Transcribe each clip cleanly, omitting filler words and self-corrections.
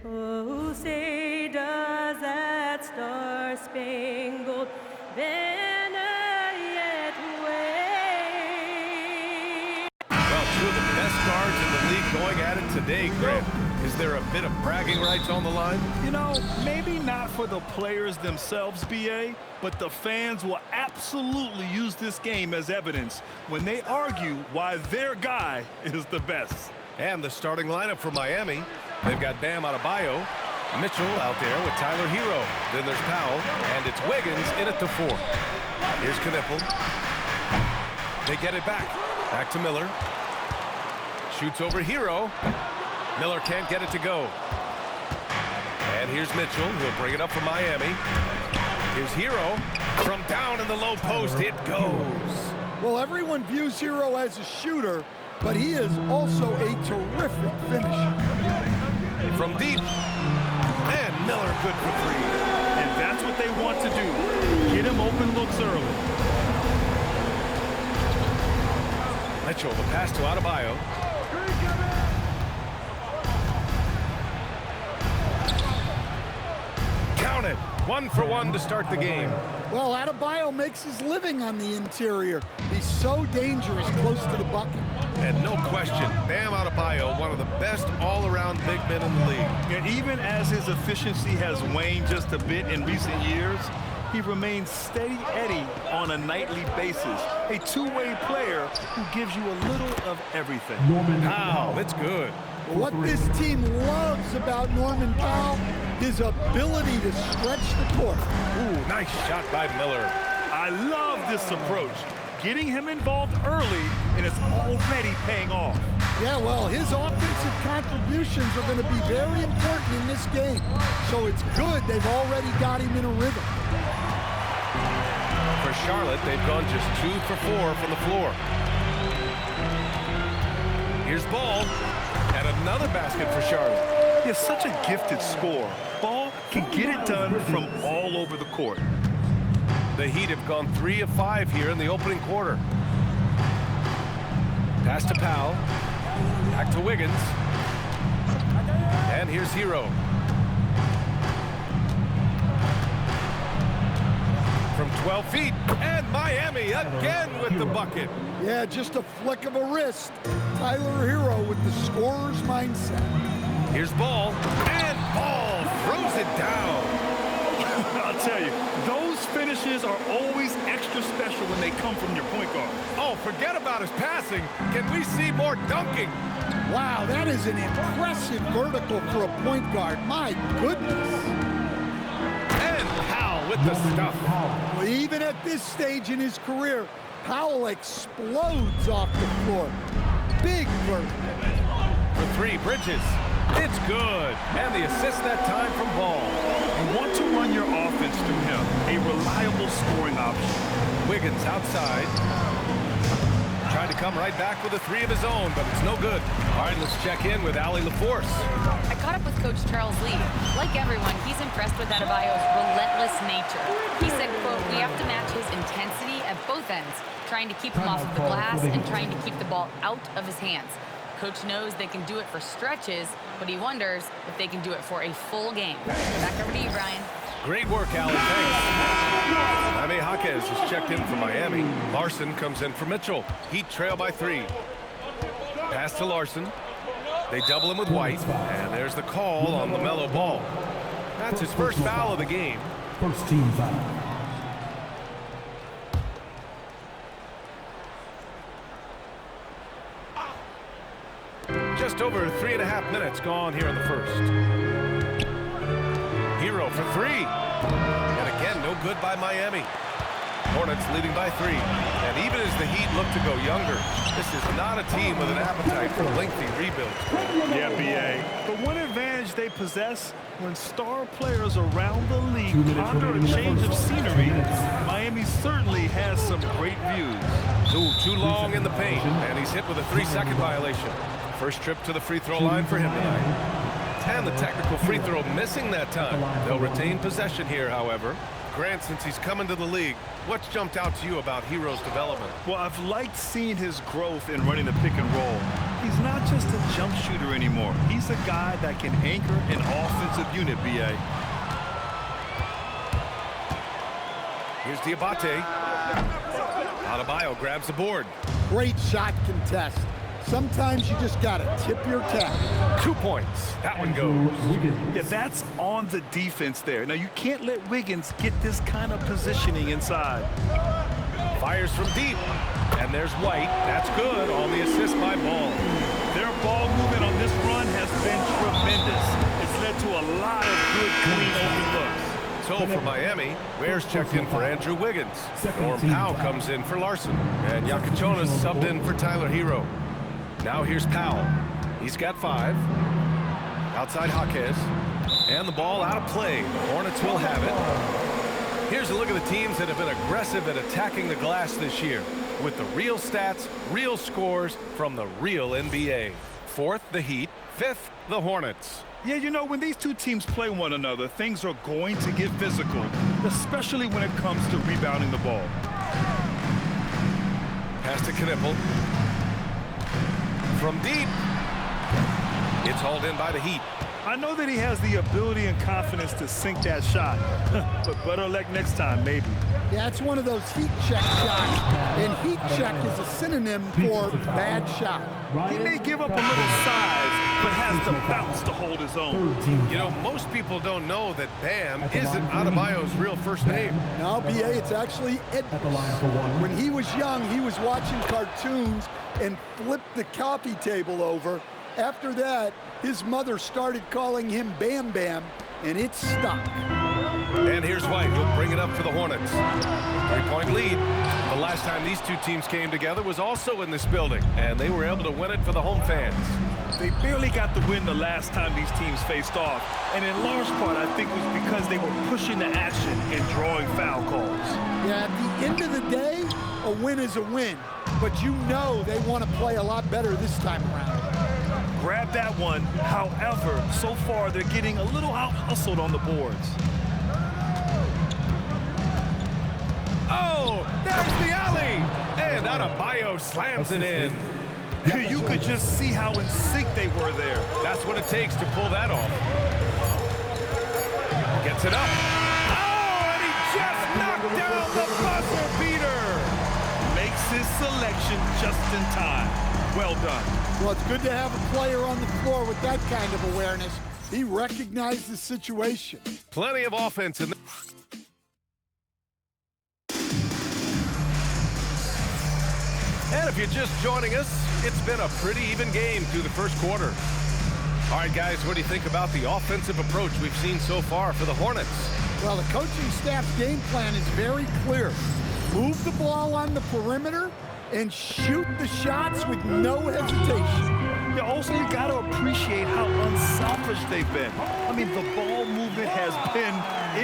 Oh, say does that star-spangled banner yet wave? Well, two of the best guards in the league going at it today, Grant. Is there a bit of bragging rights on the line? You know, maybe not for the players themselves, BA, but the fans will absolutely use this game as evidence when they argue why their guy is the best. And the starting lineup for Miami. They've got Bam Adebayo, Mitchell out there with Tyler Hero. Then there's Powell, and it's Wiggins in at the 4. Here's Knipple. They get it back. Back to Miller. Shoots over Hero. Miller can't get it to go. And here's Mitchell. He'll bring it up for Miami. Here's Hero. From down in the low post, it goes. Well, everyone views Hero as a shooter, but he is also a terrific finisher. From deep. And Miller good for 3. And that's what they want to do. Get him open looks early. Mitchell, the pass to Adebayo. Count it. 1 for 1 to start the game. Well, Adebayo makes his living on the interior. He's so dangerous close to the bucket. And no question, Bam Adebayo, one of the best all-around big men in the league. And even as his efficiency has waned just a bit in recent years, he remains steady Eddie on a nightly basis. A two-way player who gives you a little of everything. Powell, it's good. What this team loves about Norman Powell, his ability to stretch the court. Ooh, nice shot by Miller. I love this approach. Getting him involved early, and it's already paying off. Yeah, well, his offensive contributions are going to be very important in this game. So it's good they've already got him in a rhythm. For Charlotte, they've gone just 2 for 4 from the floor. Here's Ball. And another basket for Charlotte. He's such a gifted scorer. Ball can get it done from all over the court. The Heat have gone 3 of 5 here in the opening quarter. Pass to Powell. Back to Wiggins. And here's Hero. From 12 feet. And Miami again with the bucket. Yeah, just a flick of a wrist. Tyler Hero with the scorer's mindset. Here's Ball. And Ball throws it down. I'll tell you, those finishes are always extra special when they come from your point guard. Oh, forget about his passing. Can we see more dunking? Wow, that is an impressive vertical for a point guard. My goodness. And Powell with the stuff. Well, even at this stage in his career, Powell explodes off the floor. Big vertical. For 3, Bridges. It's good. And the assist that time from Ball. You want to run your offense through him, a reliable scoring option. Wiggins outside. Trying to come right back with a 3 of his own, but it's no good. All right, let's check in with Allie LaForce. I caught up with Coach Charles Lee. Like everyone, he's impressed with Adebayo's relentless nature. He said, quote, "We have to match his intensity at both ends, trying to keep him off of the glass and trying to keep the ball out of his hands. Coach knows they can do it for stretches, but he wonders if they can do it for a full game." Back over to you, Brian. Great work, Allie. Thanks. Jaime Jaquez has checked in for Miami. Larson comes in for Mitchell. Heat trail by 3. Pass to Larson. They double him with White. And there's the call on LaMelo Ball. That's his first foul of the game. First team foul. Just over 3.5 minutes gone here in the first. Hero for 3. And again, no good by Miami. Hornets leading by 3. And even as the Heat look to go younger, this is not a team with an appetite for lengthy rebuilds. Yeah, BA. The one advantage they possess when star players around the league ponder a change of scenery, Miami certainly has some great views. Ooh, too long in the paint, and he's hit with a 3-second violation. First trip to the free throw line for him tonight. And the technical free throw missing that time. They'll retain possession here, however. Grant, since he's come into the league, what's jumped out to you about Hero's development? Well, I've liked seeing his growth in running the pick and roll. He's not not just a jump shooter anymore. He's a guy that can anchor an offensive unit, B.A. Here's Diabate. Adebayo grabs the board. Great shot contest. Sometimes you just got to tip your cap. 2 points. That one goes. Yeah, that's on the defense there. Now, you can't let Wiggins get this kind of positioning inside. Fires from deep. And there's White. That's good on the assist by Ball. Their ball movement on this run has been tremendous. It's led to a lot of good, clean, open looks. So for Miami, Ware's checked in for Andrew Wiggins. Norm Powell comes in for Larson. And Yakichonas subbed in for Tyler Hero. Now here's Powell. He's got 5. Outside Jaquez. And the ball out of play. The Hornets will have it. Here's a look at the teams that have been aggressive at attacking the glass this year, with the real stats, real scores from the real NBA. 4th, the Heat. 5th, the Hornets. Yeah, you know, when these two teams play one another, things are going to get physical, especially when it comes to rebounding the ball. Pass to Knipple. From deep. It's hauled in by the Heat. I know that he has the ability and confidence to sink that shot, but better luck next time, maybe. Yeah, it's one of those heat check shots, and heat check is a synonym for bad shot. He may give up a little size, but has the bounce to hold his own. You know, most people don't know that Bam isn't Adebayo's real first name. No, B.A., it's actually Edwards. When he was young, he was watching cartoons and flipped the coffee table over. After that, his mother started calling him Bam Bam, and it stuck. And here's White. He'll bring it up for the Hornets. 3-point lead. The last time these two teams came together was also in this building, and they were able to win it for the home fans. They barely got the win the last time these teams faced off, and in large part, I think it was because they were pushing the action and drawing foul calls. Yeah, at the end of the day, a win is a win, but you know they want to play a lot better this time around. Grab that one. However, so far they're getting a little out-hustled on the boards. Oh, there's the alley! And Adebayo slams it in. You could just see how in sync they were there. That's what it takes to pull that off. Gets it up. Oh, and he just knocked down the buzzer beater. Makes his selection just in time. Well done. Well, it's good to have a player on the floor with that kind of awareness. He recognized the situation. Plenty of offense in the... And if you're just joining us, it's been a pretty even game through the first quarter. All right, guys, what do you think about the offensive approach we've seen so far for the Hornets? Well, the coaching staff's game plan is very clear. Move the ball on the perimeter and shoot the shots with no hesitation. Yeah, also, you got to appreciate how unselfish they've been. I mean, the ball movement has been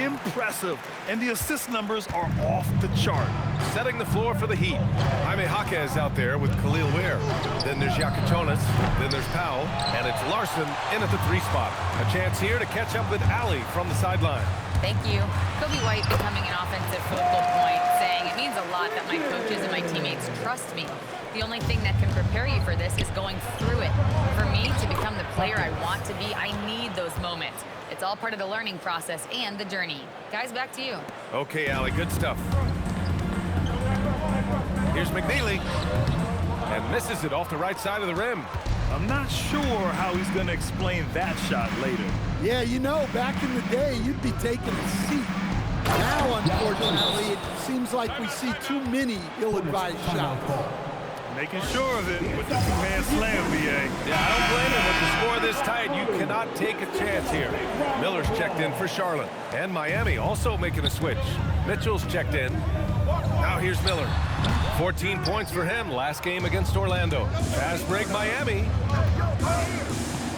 impressive, and the assist numbers are off the chart. Setting the floor for the Heat. Jaime Jaquez out there with Khalil Ware. Then there's Yakichonas. Then there's Powell. And it's Larson in at the 3 spot. A chance here to catch up with Alley from the sideline. Thank you. Kobe White becoming an offensive focal point, saying it means a lot that my coaches and my teammates trust me. The only thing that can prepare you for this is going through it. For me to become the player I want to be, I need those moments. It's all part of the learning process and the journey. Guys, back to you. Okay, Allie, good stuff. Here's McNeely. And misses it off the right side of the rim. I'm not sure how he's going to explain that shot later. Yeah, you know, back in the day, you'd be taking a seat. Now, unfortunately, it seems like we see too many ill-advised shots. Making sure of it with the 2-man slam, B.A. Yeah, I don't blame him. With the score this tight, you cannot take a chance here. Miller's checked in for Charlotte. And Miami also making a switch. Mitchell's checked in. Now here's Miller. 14 points for him last game against Orlando. Fast break Miami.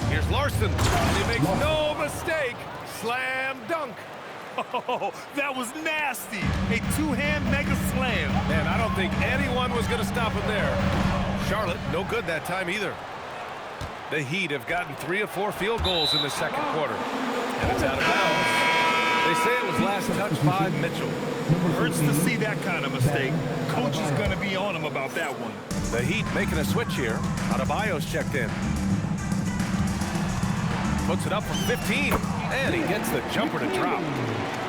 Here's Larson. He makes no mistake. Slam dunk. Oh, that was nasty. A 2-hand mega slam. And I don't think anyone was going to stop him there. Charlotte, no good that time either. The Heat have gotten 3 of 4 field goals in the second quarter. And it's out of bounds. They say it was last touched by Mitchell. Hurts to see that kind of mistake. Coach is going to be on him about that one. The Heat making a switch here. Adebayo's checked in. Puts it up from 15, and he gets the jumper to drop.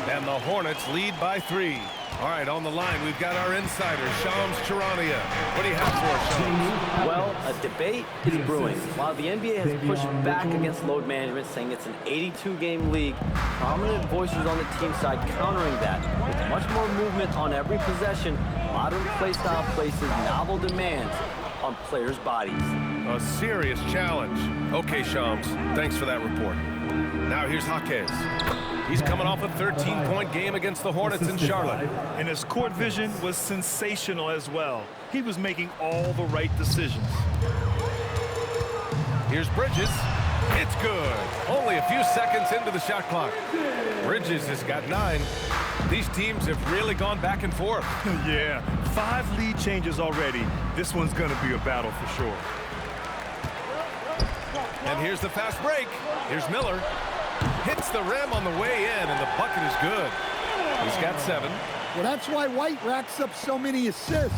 And the Hornets lead by 3. All right, on the line, we've got our insider, Shams Charania. What do you have for us, Shams? Well, a debate is brewing. While the NBA has pushed back against load management, saying it's an 82-game league, prominent voices on the team side countering that. With much more movement on every possession, modern play style places novel demands on players' bodies. A serious challenge. Okay, Shams, thanks for that report. Now here's Jaquez. He's coming off a 13-point game against the Hornets in Charlotte. And his court vision was sensational as well. He was making all the right decisions. Here's Bridges. It's good. Only a few seconds into the shot clock. Bridges has got 9. These teams have really gone back and forth. Yeah, 5 lead changes already. This one's going to be a battle for sure. And here's the fast break. Here's Miller. Hits the rim on the way in, and the bucket is good. He's got 7. Well, that's why White racks up so many assists.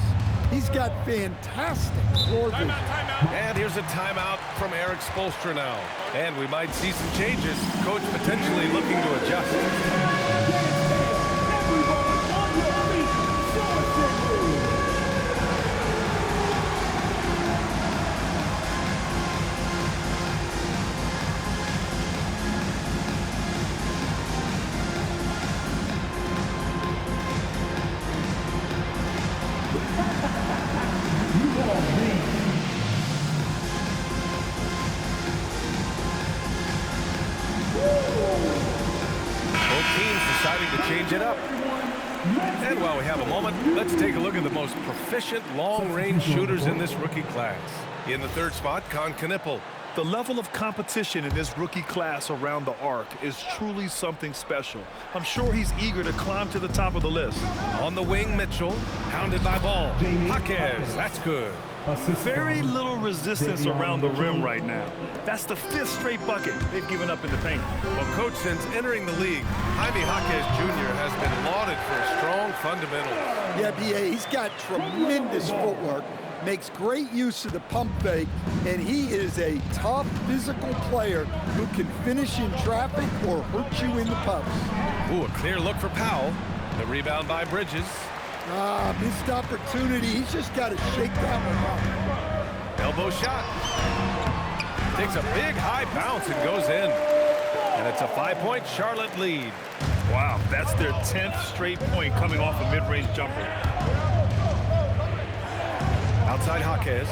He's got fantastic floor vision. And here's a timeout from Eric Spoelstra now. And we might see some changes. Coach potentially looking to adjust. To change it up. And while we have a moment, let's take a look at the most proficient long-range shooters in this rookie class. In the 3rd spot, Con Knippel. The level of competition in this rookie class around the arc is truly something special. I'm sure he's eager to climb to the top of the list. On the wing, Mitchell, hounded by Ball. Jaquez, that's good. Very little resistance around the rim right now. That's the 5th straight bucket they've given up in the paint. Well, Coach, since entering the league, Jaime Jaquez Jr. has been lauded for his strong fundamentals. Yeah, B.A., he's got tremendous footwork, makes great use of the pump fake, and he is a tough physical player who can finish in traffic or hurt you in the post. Ooh, a clear look for Powell. The rebound by Bridges. Missed opportunity. He's just got to shake that one off. Elbow shot. Takes a big high bounce and goes in. And it's a 5-point Charlotte lead. Wow, that's their 10th straight point coming off a mid-range jumper. Outside Jaquez.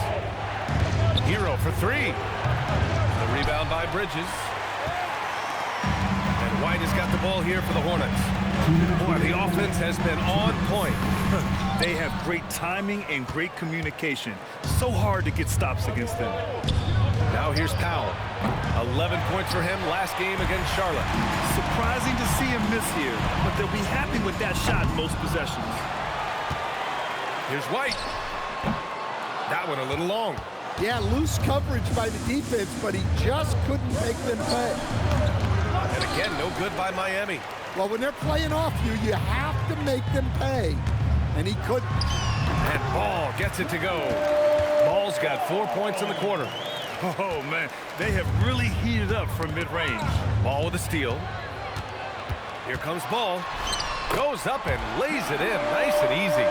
Hero for 3. The rebound by Bridges. And White has got the ball here for the Hornets. Boy, the offense has been on point. They have great timing and great communication. So hard to get stops against them. Now here's Powell. 11 points for him last game against Charlotte. Surprising to see him miss here, but they'll be happy with that shot in most possessions. Here's White. That one a little long. Yeah, loose coverage by the defense, but he just couldn't make them pay. And again, no good by Miami. Well, when they're playing off you, you have to make them pay. And he couldn't. And Ball gets it to go. Ball's got 4 points in the quarter. Oh, man, they have really heated up from mid-range. Ball with a steal. Here comes Ball. Goes up and lays it in nice and easy.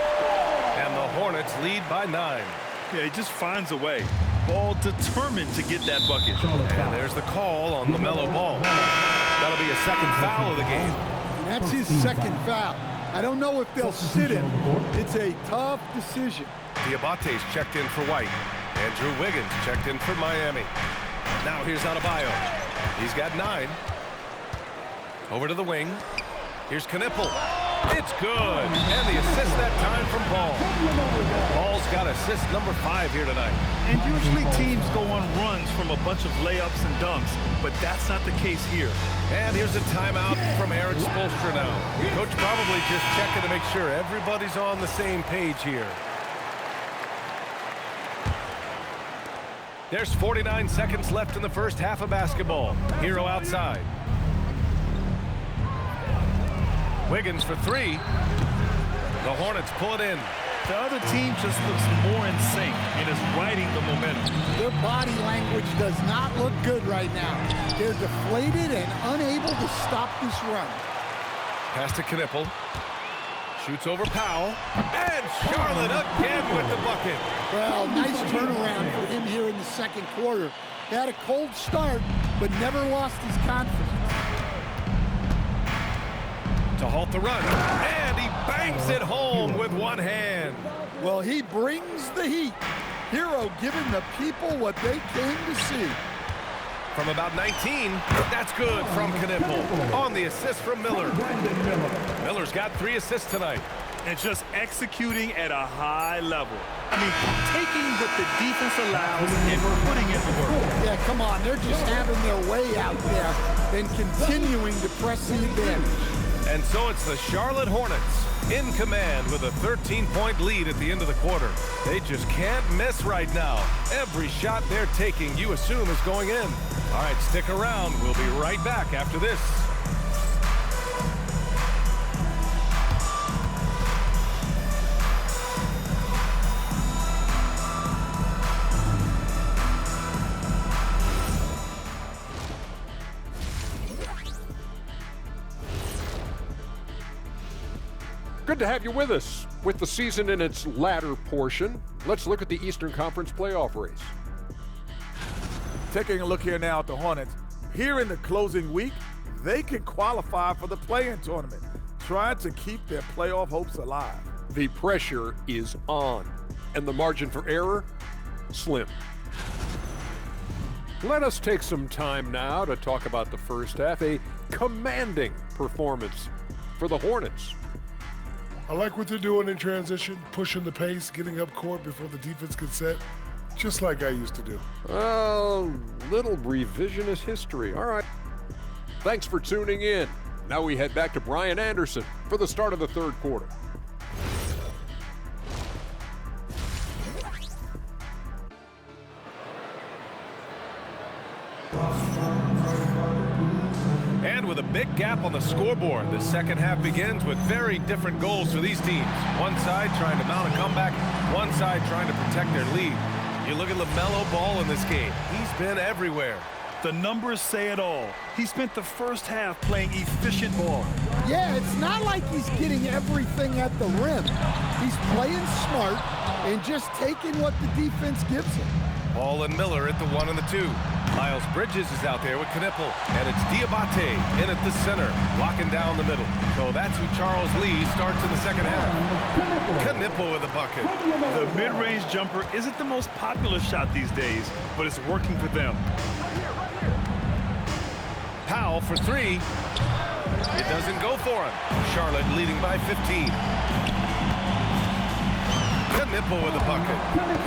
And the Hornets lead by 9. Yeah, he just finds a way. Ball determined to get that bucket. And there's the call on LaMelo Ball. That'll be a second foul of the game. That's his second foul. I don't know if they'll sit him. It's a tough decision. Diabate's checked in for White. Andrew Wiggins checked in for Miami. Now here's Adebayo. He's got 9. Over to the wing. Here's Knippel. It's good. And the assist that time from Ball. Ball's got assist number 5 here tonight. And usually teams go on runs from a bunch of layups and dunks, but that's not the case here. And here's a timeout from Eric Spoelstra now. Coach probably just checking to make sure everybody's on the same page here. There's 49 seconds left in the first half of basketball. Hero outside. Wiggins for 3. The Hornets pull it in. The other team just looks more in sync and is riding the momentum. Their body language does not look good right now. They're deflated and unable to stop this run. Pass to Knipple. Shoots over Powell. And Charlotte again with the bucket. Well, nice turnaround for him here in the second quarter. He had a cold start, but never lost his confidence. To halt the run. And he bangs it home with one hand. Well, he brings the heat. Hero giving the people what they came to see. From about 19, that's good from Knipple. On the assist from Miller. Miller's got 3 assists tonight. And just executing at a high level. I mean, taking what the defense allows and putting it to work. Yeah, come on. They're just having their way out there and continuing to press the advantage. And so it's the Charlotte Hornets in command with a 13-point lead at the end of the quarter. They just can't miss right now. Every shot they're taking, you assume, is going in. All right, stick around. We'll be right back after this. Good to have you with us. With the season in its latter portion, let's look at the Eastern Conference playoff race. Taking a look here now at the Hornets. Here in the closing week, they can qualify for the play-in tournament, trying to keep their playoff hopes alive. The pressure is on, and the margin for error, slim. Let us take some time now to talk about the first half, a commanding performance for the Hornets. I like what they're doing in transition, pushing the pace, getting up court before the defense gets set, just like I used to do. Little revisionist history. All right. Thanks for tuning in. Now we head back to Brian Anderson for the start of the third quarter. And with a big gap on the scoreboard, the second half begins with very different goals for these teams. One side trying to mount a comeback, one side trying to protect their lead. You look at LaMelo Ball in this game. He's been everywhere. The numbers say it all. He spent the first half playing efficient ball. Yeah, it's not like he's getting everything at the rim. He's playing smart and just taking what the defense gives him. Ball and Miller at the 1 and the 2. Miles Bridges is out there with Knipple, and it's Diabate in at the center, locking down the middle. So that's who Charles Lee starts in the second half. Knipple with a bucket. The mid-range jumper isn't the most popular shot these days, but it's working for them. Powell for 3. It doesn't go for him. Charlotte leading by 15. Knipple with a bucket.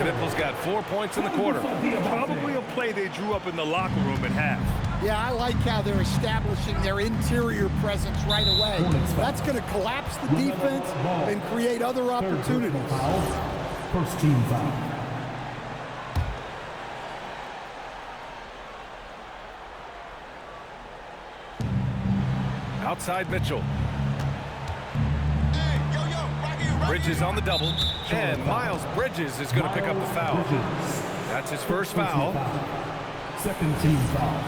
Knipple's got 4 points in the quarter. Probably a play they drew up in the locker room at half. Yeah, I like how they're establishing their interior presence right away. That's going to collapse the defense and create other opportunities. First team foul. Outside Mitchell. Bridges on the double, and Miles Bridges is going to pick up the foul. That's his first foul. Second team foul.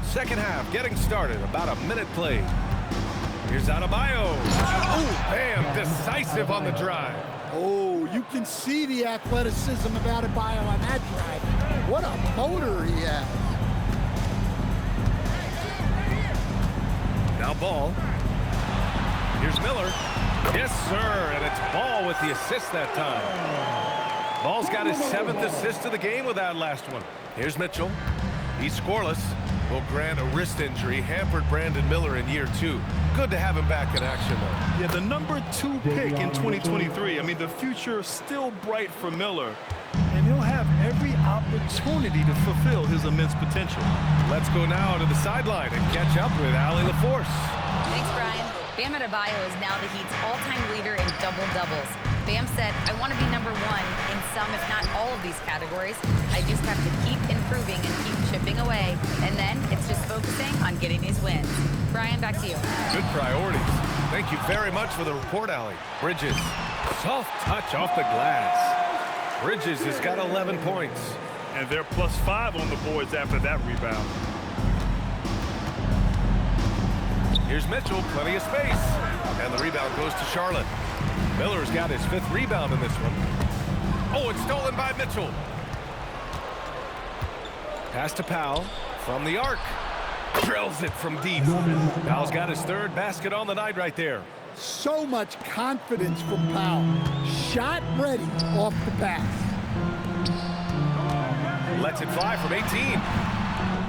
Second half getting started, about a minute played. Here's Adebayo. Ooh, bam, decisive on the drive. Oh, you can see the athleticism of Adebayo on that drive. What a motor he has. Now Ball. Here's Miller. Yes, sir, and it's Ball with the assist that time. Ball's got his 7th assist of the game with that last one. Here's Mitchell. He's scoreless. Well, Grant, a wrist injury hampered Brandon Miller in year 2. Good to have him back in action, though. Yeah, the number 2 pick in 2023. I mean, the future still bright for Miller, and he'll have every opportunity to fulfill his immense potential. Let's go now to the sideline and catch up with Allie LaForce. Thanks, Brian. Bam Adebayo is now the Heat's all-time leader in double-doubles. Bam said, "I want to be number 1 in some, if not all of these categories. I just have to keep improving and keep chipping away. And then it's just focusing on getting these wins. Brian, back to you. Good priorities. Thank you very much for the report, Allie. Bridges, soft touch off the glass. Bridges has got 11 points. And they're +5 on the boards after that rebound. Here's Mitchell, plenty of space. And the rebound goes to Charlotte. Miller's got his 5th rebound in this one. Oh, it's stolen by Mitchell. Pass to Powell from the arc. Drills it from deep. Powell's got his 3rd basket on the night right there. So much confidence from Powell. Shot ready off the pass. Lets it fly from 18.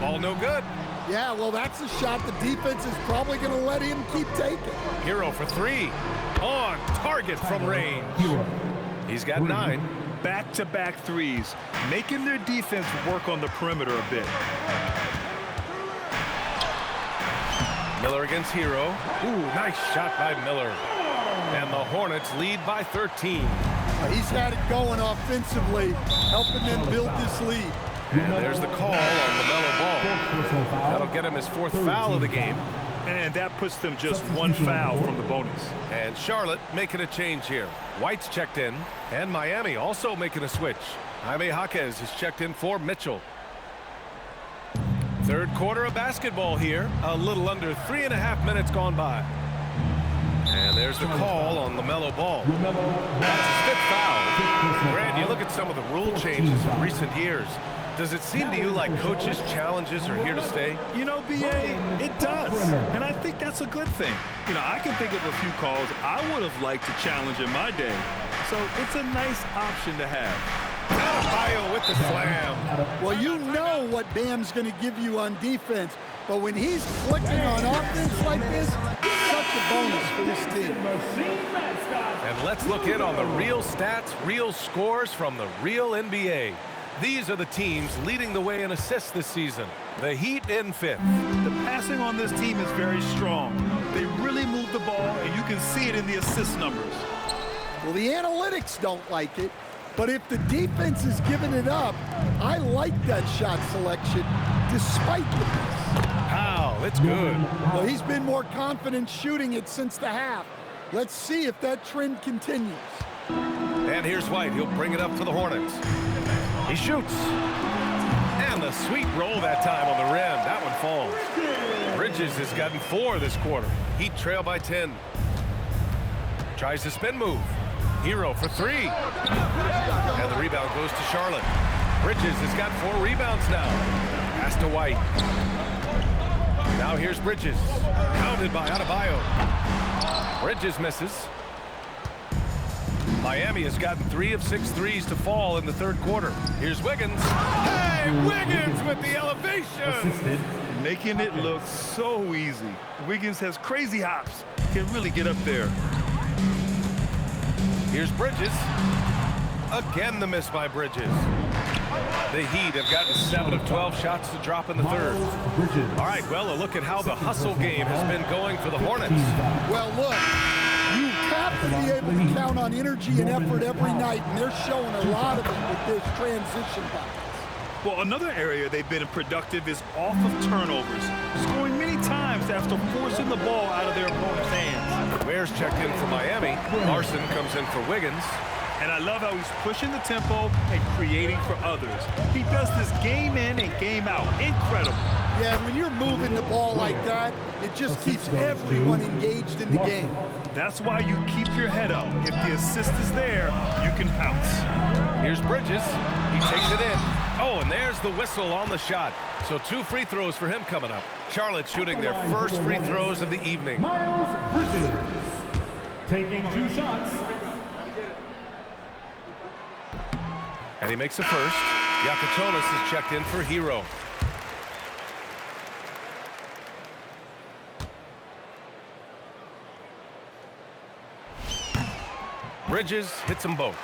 Ball no good. Yeah, well, that's a shot the defense is probably going to let him keep taking. Hero for 3. On target from range. He's got 9. Back-to-back threes, making their defense work on the perimeter a bit. Miller against Hero. Ooh, nice shot by Miller. And the Hornets lead by 13. He's had it going offensively, helping them build this lead. And there's the call on the Melo ball. That'll get him his 4th foul of the game. And that puts them just 1 foul from the bonus. And Charlotte making a change here. White's checked in, and Miami also making a switch. Jaime Jaquez is checked in for Mitchell. 3rd quarter of basketball here. A little under 3.5 minutes gone by. And there's the call on LaMelo Ball. That's his 5th foul. Grant, you look at some of the rule changes in recent years. Does it seem to you like coaches' challenges are here to stay? You know, B.A., it does. And I think that's a good thing. You know, I can think of a few calls I would have liked to challenge in my day. So it's a nice option to have. Adebayo with the slam. Well, you know what Bam's going to give you on defense. But when he's clicking on offense like this, it's such a bonus for this team. And let's look in on the real stats, real scores from the real NBA. These are the teams leading the way in assists this season. The Heat in 5th. The passing on this team is very strong. They really move the ball, and you can see it in the assist numbers. Well, the analytics don't like it, but if the defense is giving it up, I like that shot selection despite the miss. Wow, it's good. Well, he's been more confident shooting it since the half. Let's see if that trend continues. And here's White. He'll bring it up to the Hornets. He shoots. And the sweet roll that time on the rim. That one falls. Bridges has gotten 4 this quarter. Heat trail by 10. Tries the spin move. Hero for 3. And the rebound goes to Charlotte. Bridges has got 4 rebounds now. Pass to White. Now here's Bridges. Counted by Adebayo. Bridges misses. Miami has gotten 3 of 6 threes to fall in the 3rd quarter. Here's Wiggins. Hey, Wiggins with the elevation. Making it look so easy. Wiggins has crazy hops. Can really get up there. Here's Bridges. Again the miss by Bridges. The Heat have gotten 7 of 12 shots to drop in the 3rd. All right, well, a look at how the hustle game has been going for the Hornets. Well, look. You have to be able to count on energy and effort every night, and they're showing a lot of it with this transition buckets. Well, another area they've been productive is off of turnovers, scoring many times after forcing the ball out of their opponent's hands. Ware's checked in for Miami. Larson comes in for Wiggins. And I love how he's pushing the tempo and creating for others. He does this game in and game out. Incredible. Yeah, when you're moving the ball like that, it just keeps everyone engaged in the game. That's why you keep your head up. If the assist is there, you can pounce. Here's Bridges. He takes it in. Oh, and there's the whistle on the shot. So 2 free throws for him coming up. Charlotte shooting their first free throws of the evening. Miles Bridges taking 2 shots. And he makes a first. Yakuchonis is checked in for Hero. Bridges hits them both.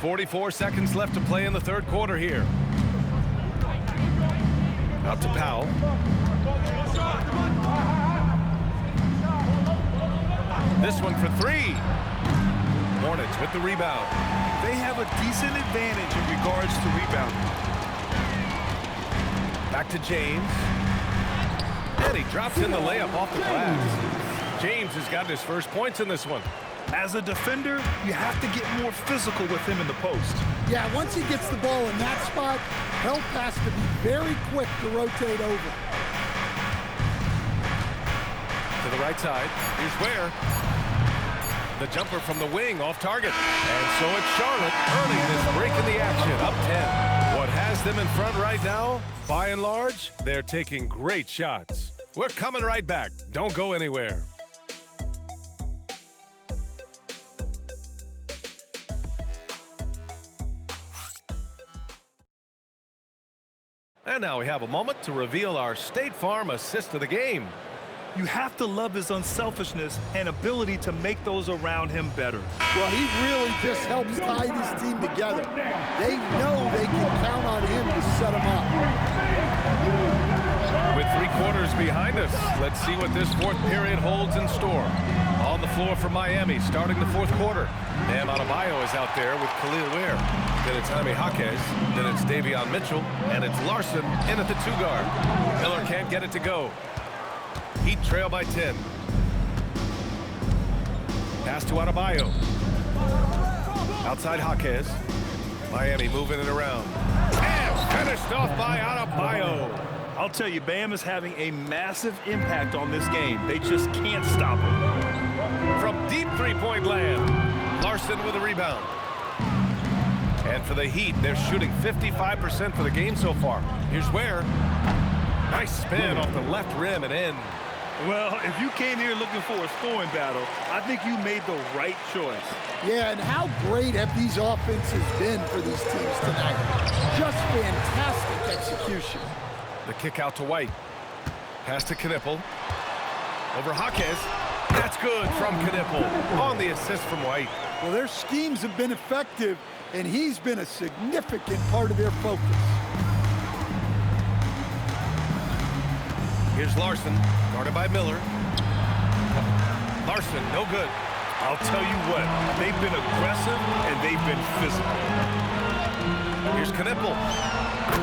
44 seconds left to play in the 3rd quarter here. Out to Powell. This one for 3. Hornets with the rebound. They have a decent advantage in regards to rebounding. Back to James. And he drops in the layup off the glass. James has gotten his first points in this one. As a defender, you have to get more physical with him in the post. Yeah, once he gets the ball in that spot, help has to be very quick to rotate over. To the right side. Here's Ware. The jumper from the wing off target. And so it's Charlotte earning this break in the action, up 10. What has them in front right now? By and large, they're taking great shots. We're coming right back. Don't go anywhere. And now we have a moment to reveal our State Farm assist of the game. You have to love his unselfishness and ability to make those around him better. Well, he really just helps tie this team together. They know they can count on him to set them up. With 3 quarters behind us, let's see what this fourth period holds in store. On the floor for Miami, starting the fourth quarter. Bam Adebayo is out there with Khalil Ware. Then it's Jaime Jaquez. Then it's Davion Mitchell. And it's Larson in at the 2 guard. Miller can't get it to go. Heat trail by 10. Pass to Adebayo. Outside Jaquez. Miami moving it around. And finished off by Adebayo. I'll tell you, Bam is having a massive impact on this game. They just can't stop him. From deep three-point land, Larson with a rebound. And for the Heat, they're shooting 55% for the game so far. Here's Ware. Nice spin off the left rim and in. Well, if you came here looking for a scoring battle, I think you made the right choice. Yeah, and how great have these offenses been for these teams tonight? Just fantastic execution. The kick out to White. Pass to Knipple. Over Jaquez. That's good from Knipple on the assist from White. Well, their schemes have been effective, and he's been a significant part of their focus. Here's Larson, guarded by Miller. Larson, no good. I'll tell you what, they've been aggressive and they've been physical. Here's Knipple.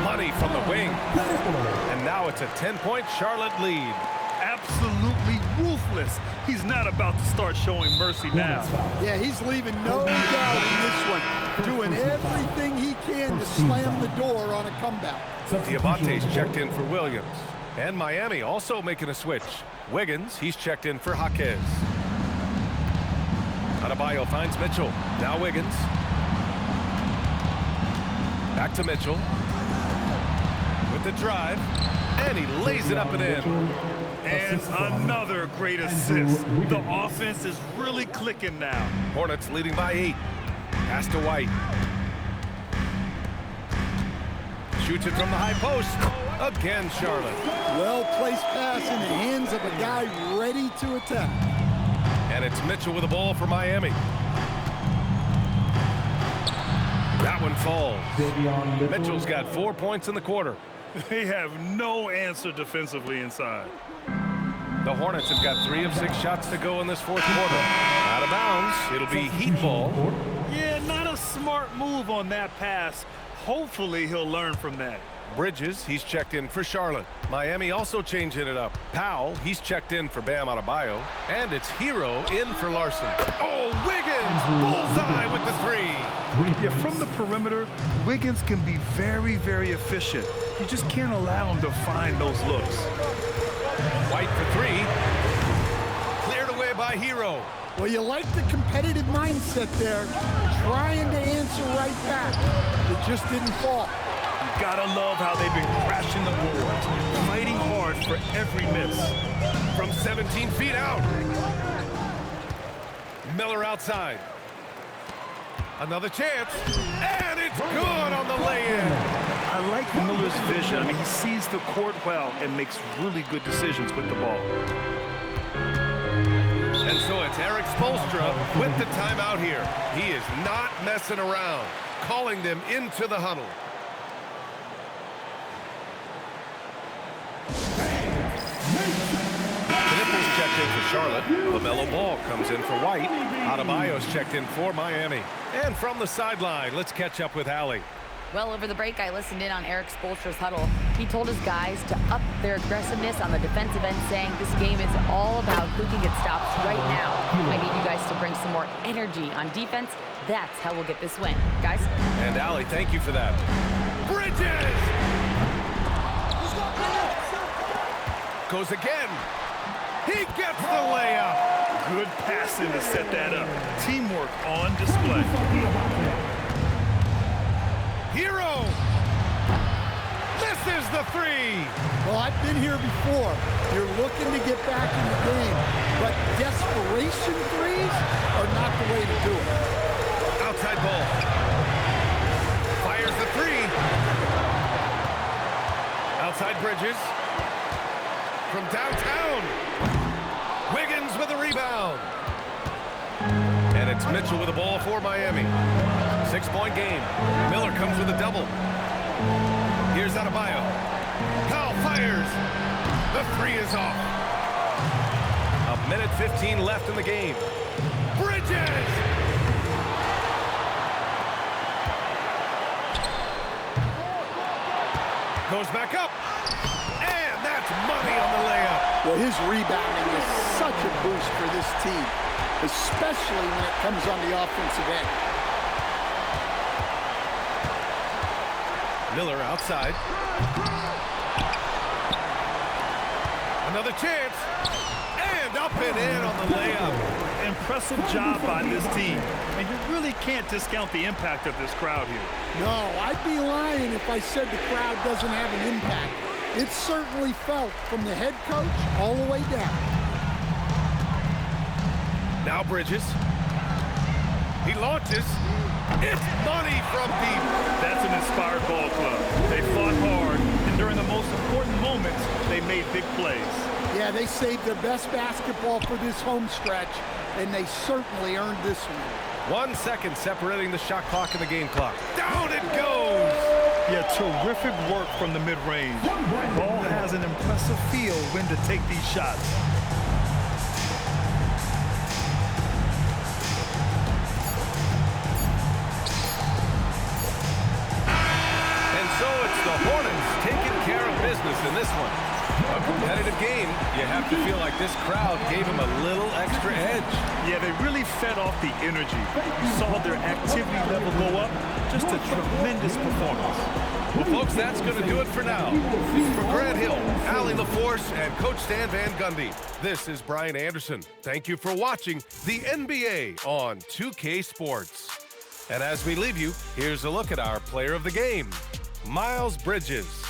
Money from the wing. And now it's a 10-point Charlotte lead. Absolutely ruthless. He's not about to start showing mercy now. Yeah, he's leaving no doubt in this one. Doing everything he can to slam the door on a comeback. Diamante's checked in for Williams. And Miami also making a switch. Wiggins, he's checked in for Jaquez. Adebayo finds Mitchell. Now Wiggins. Back to Mitchell. With the drive. And he lays it up and in. And another great assist. The offense is really clicking now. Hornets leading by 8. Pass to White. Shoots it from the high post. Again, Charlotte. Well-placed pass in the hands of a guy ready to attack. And it's Mitchell with the ball for Miami. That one falls. Mitchell's got 4 points in the quarter. They have no answer defensively inside. The Hornets have got 3 of 6 shots to go in this fourth quarter. Out of bounds. It'll be Heat ball. Yeah, not a smart move on that pass. Hopefully he'll learn from that. Bridges, he's checked in for Charlotte. Miami also changing it up. Powell, he's checked in for Bam Adebayo. And it's Hero in for Larson. Oh, Wiggins! Bullseye with the 3. Yeah, from the perimeter, Wiggins can be very, very efficient. You just can't allow him to find those looks. White for 3. Cleared away by Hero. Well, you like the competitive mindset there, trying to answer right back. It just didn't fall. You gotta love how they've been crashing the boards, fighting hard for every miss. From 17 feet out. Miller outside. Another chance. And it's good on the lay-in. I like Miller's vision. I mean, he sees the court well and makes really good decisions with the ball. And so it's Eric Spoelstra with the timeout here. He is not messing around, calling them into the huddle. Knipple checked in for Charlotte. LaMelo Ball comes in for White. Adebayo's checked in for Miami. And from the sideline, let's catch up with Allie. Well, over the break, I listened in on Eric Spoelstra's huddle. He told his guys to up their aggressiveness on the defensive end, saying this game is all about who can get stops right now. I need you guys to bring some more energy on defense. That's how we'll get this win. Guys? And Allie, thank you for that. Bridges! Goes again. He gets the layup. Good passing to set that up. Teamwork on display. Hero! Misses the three! Well, I've been here before. You're looking to get back in the game, but desperation threes are not the way to do it. Outside ball. Fires the three. Outside Bridges. From downtown. Wiggins with a rebound. And it's Mitchell with the ball for Miami. 6-point game. Miller comes with a double. Here's Adebayo. Powell fires. The three is off. 1:15 left in the game. Bridges! Goes back up. And that's money on the layup. Well, his rebounding is such a boost for this team, especially when it comes on the offensive end. Miller outside. Another chance. And up and in on the layup. Impressive job by this team. And you really can't discount the impact of this crowd here. No, I'd be lying if I said the crowd doesn't have an impact. It's certainly felt from the head coach all the way down. Now Bridges. He launches. It's money from deep. That's an inspired ball club. They fought hard, and during the most important moments, they made big plays. Yeah, they saved their best basketball for this home stretch, and they certainly earned this one. 1 second separating the shot clock and the game clock. Down it goes! Yeah, terrific work from the mid-range. Ball has an impressive feel when to take these shots. So it's the Hornets taking care of business in this one. A competitive game. You have to feel like this crowd gave them a little extra edge. Yeah, they really fed off the energy. You saw their activity level go up. Just a tremendous performance. Well, folks, that's going to do it for now. For Grant Hill, Allie LaForce, and Coach Stan Van Gundy, this is Brian Anderson. Thank you for watching the NBA on 2K Sports. And as we leave you, here's a look at our player of the game, Miles Bridges.